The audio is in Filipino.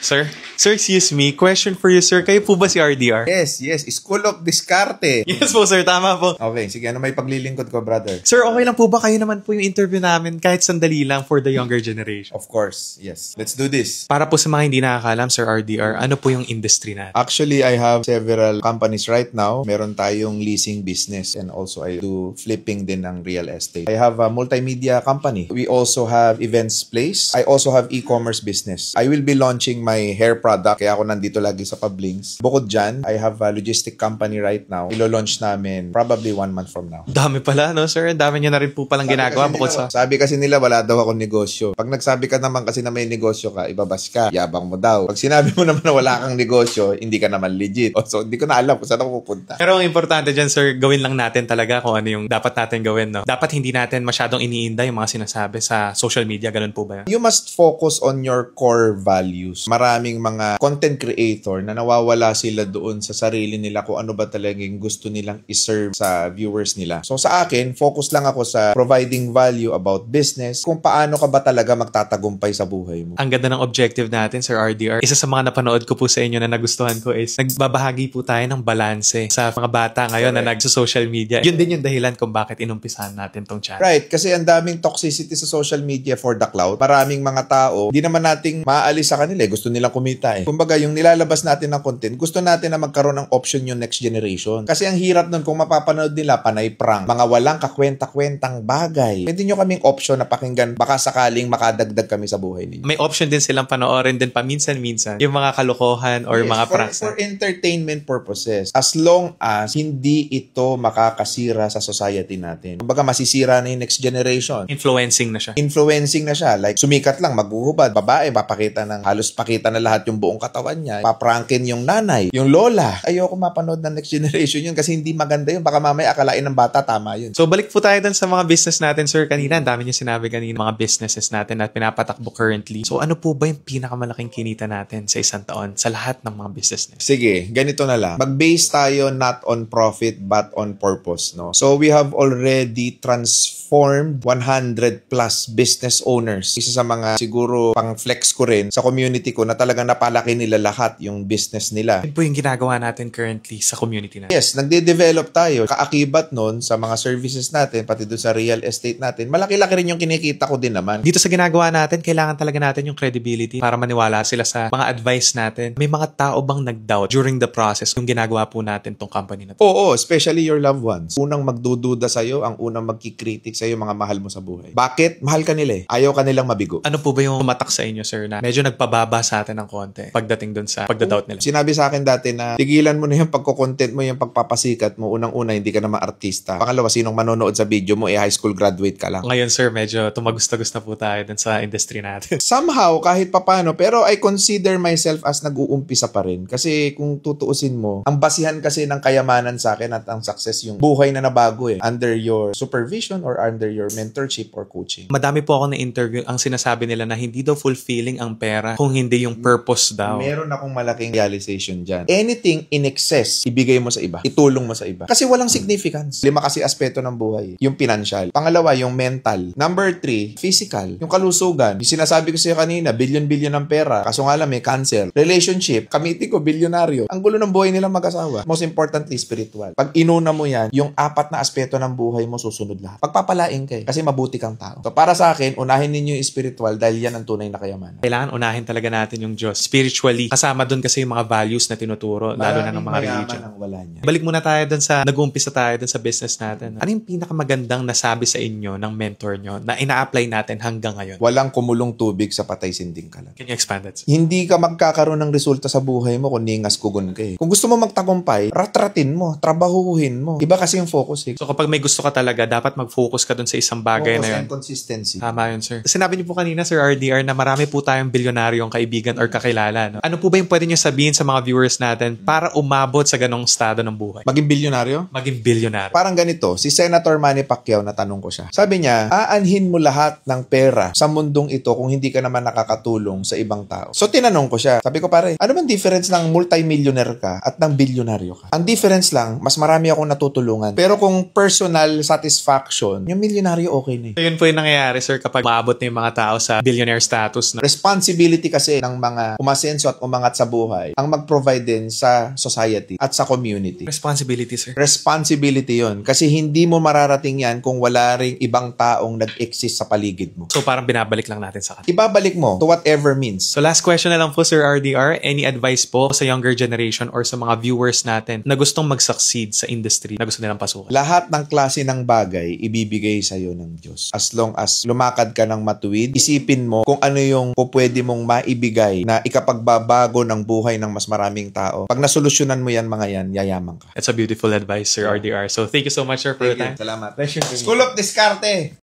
Sir? Sir, excuse me. Question for you, sir. Kayo po ba si RDR? Yes. School of Discarte. Yes po, sir. Tama po. Okay, sige. Ano may paglilingkod ko, brother? Sir, okay lang po ba kayo naman po yung interview namin kahit sandali lang for the younger generation? Of course, yes. Let's do this. Para po sa mga hindi nakakalam, Sir RDR, ano po yung industry natin? Actually, I have several companies right now. Meron tayong leasing business and also I do flipping din ng real estate. I have a multimedia company. We also have events place. I also have e-commerce business. I will be launching my hair product kaya ako nandito lagi sa Pablings. Bukod dyan, I have a logistic company right now. Ilo-launch namin probably 1 month from now. Dami pala, no, sir? Dami niyo na rin po palang ginagawa bukod sa... Sabi kasi nila, wala daw akong negosyo. Pag nagsabi ka naman kasi na may negosyo ka, ibabas ka, yabang mo daw. Pag sinabi mo naman na wala kang negosyo, hindi ka naman legit. So, hindi ko na alam kung saan ako pupunta. Pero ang importante dyan, sir, gawin lang natin talaga kung ano yung dapat natin gawin, no? Dapat hindi natin masyadong iniinda yung mga sinasabi sa social media. Ganun po ba yan? You must focus on your core values. Maraming mga content creator na nawawala sila doon sa sarili nila kung ano ba talagang gusto nilang iserve sa viewers nila. So sa akin, focus lang ako sa providing value about business, kung paano ka ba talaga magtatagumpay sa buhay mo. Ang ganda ng objective natin, Sir RDR. Isa sa mga napanood ko po sa inyo na nagustuhan ko is nagbabahagi po tayo ng balanse sa mga bata ngayon na nagsa-social media. Yun din yung dahilan kung bakit inumpisahan natin tong channel. Right, kasi ang daming toxicity sa social media for the cloud. Maraming mga tao, di naman nating maaalis sa kanila. Gusto nilang kumita eh. Kumbaga, yung nilalabas natin ng content, gusto natin na magkaroon ng option yung next generation. Kasi ang hirap nun kung mapapanood nila, panay prank. Mga walang kakwenta-kwentang bagay. Pwede nyo kaming option na pakinggan, baka sakaling makadagdag kami sa buhay ninyo. May option din silang panoorin din paminsan-minsan yung mga kalokohan or mga pranks. For entertainment purposes. As long as hindi ito makakasira sa society natin. Kumbaga, masisira na yung next generation. Influencing na siya. Influencing na siya. Like, sumikat lang, maghuhubad. Babae, papakita ng, halos pakita na lahat yung buong katawan niya. Paprankin yung nanay, yung lola. Ayoko mapanood ng next generation yun kasi hindi maganda yun. Baka mamaya akalain ng bata, tama yun. So, balik po tayo dun sa mga business natin, sir. Kanina, ang dami niyo sinabi kanina, mga businesses natin na pinapatakbo currently. So, ano po ba yung pinakamalaking kinita natin sa isang taon sa lahat ng mga business natin? Sige, ganito na lang. Mag-base tayo not on profit but on purpose, no? So, we have already transformed 100 plus business owners. Isa sa mga siguro pang-flex ko rin sa community ko na talagang napalaki nila lahat yung business nila. Ano po yung ginagawa natin currently sa community natin? Yes, nagde-develop tayo. Kaakibat nun sa mga services natin, pati doon sa real estate natin, malaki-laki rin yung kinikita ko din naman. Dito sa ginagawa natin, kailangan talaga natin yung credibility para maniwala sila sa mga advice natin. May mga tao bang nag-doubt during the process yung ginagawa po natin tong company na to? Oo, especially your loved ones. Unang magdududa sa'yo, ang unang magkikritik sa'yo, mga mahal mo sa buhay. Bakit? Mahal ka nila eh. Ayaw ka nilang mabigo. Ano po ba yung tumatak sa inyo, sir, na medyo nagpababa sa atin ng konti pagdating dun sa pagda-doubt nila? Sinabi sa akin dati na tigilan mo na yung pagko-content mo, yung pagpapasikat mo. Unang-una, hindi ka na ma-artista. Pangalawa, sinong manonood sa video mo, high school graduate ka lang. Ngayon, sir, medyo tumagustagos na po tayo dun sa industry natin. Somehow, kahit papano, pero I consider myself as nag-uumpisa pa rin. Kasi kung tutuusin mo, ang basihan kasi ng kayamanan sa akin at ang success yung buhay na nabago eh. Under your supervision or under your mentorship or coaching. Madami po ako na-interview ang sinasabi nila na hindi daw fulfilling ang pera kung hindi yung purpose daw. Meron akong malaking realization dyan. Anything in excess, ibigay mo sa iba. Itulong mo sa iba. Kasi walang significance. 5 kasi aspeto ng buhay. Yung financial. Pangalawa, yung mental. Number 3, physical. Yung kalusugan. Yung sinasabi ko sa'yo kanina, billion-billion ng pera. Kaso nga lang, may cancer. Relationship. Kamiti ko, bilyonaryo. Ang gulo ng buhay nilang mag-asawa. Most importantly, spiritual. Pag inuna mo yan, yung 4 na aspeto ng buhay mo, susunod lahat. Pagpapalain ka kasi mabuti kang tao. So, para sa akin, unahin ninyo yung spiritual dahil yan ang tunay na kayamanan. Kailangan unahin talaga natin yung Diyos. Spiritually, kasama doon kasi yung mga values na tinuturo, lalo na ng mga religion. Wala niya. Balik muna tayo doon sa, nag-uumpisa tayo doon sa business natin. Ano yung pinakamagandang nasabi sa inyo ng mentor nyo na ina-apply natin hanggang ngayon? Walang kumulong tubig sa patay sinding kalan. Can you expand that? Hindi ka magkakaroon ng resulta sa buhay mo kung ningas kugon ka eh. Kung gusto mo magtagumpay, ratratin mo, trabahuhin mo. Iba kasi yung focus eh. So kapag may gusto ka talaga, dapat mag-focus ka doon sa isang bagay focus na yun. and consistency. Tama yun, sir. Sinabi niyo po kanina, Sir RDR, na marami po tayong bilyonaryong kaibigan or kakilala. No? Ano po ba yung pwede niyo sabihin sa mga viewers natin para umabot sa ganong estado ng buhay? Maging bilyonaryo? Maging bilyonaryo. Parang ganito, si Senator Manny Pacquiao, natanong ko siya. Sabi niya, aanhin mo lahat ng pera sa mundong ito kung hindi ka naman nakakatulong sa ibang tao. So tinanong ko siya. Sabi ko, pare, ano bang difference ng multimillionaire ka at ng bilyonaryo ka? Ang difference lang, mas marami akong natutulungan. Pero kung personal satisfaction, yung milyonaryo okay na eh. So yun po yung nangyayari, sir, kapag maabot na yung mga tao sa billionaire status. No? Responsibility kasi ng mga umasenso at umangat sa buhay, ang mag-provide din sa society at sa community. Responsibility, sir. Responsibility yun. Kasi hindi mo mararating yan kung wala ring ibang taong nag-exist sa paligid mo. So parang binabalik lang natin sa kanila. Ibabalik mo to whatever means. So last question na lang po, Sir RDR. Any advice po sa younger generation or sa mga viewers natin na gustong mag-succeed sa industry na gusto nilang pasukan? Lahat ng klase ng bagay, ibibigay sa'yo ng Diyos. As long as lumakad ka ng matuwid, isipin mo kung ano yung pwede mong maibigay na ikapagbabago ng buhay ng mas maraming tao. Pag nasolusyonan mo yan, mga yan, yayaman ka. That's a beautiful advice, Sir RDR. So thank you so much, sir, for your time. Salamat. Pleasure. School of Discarte!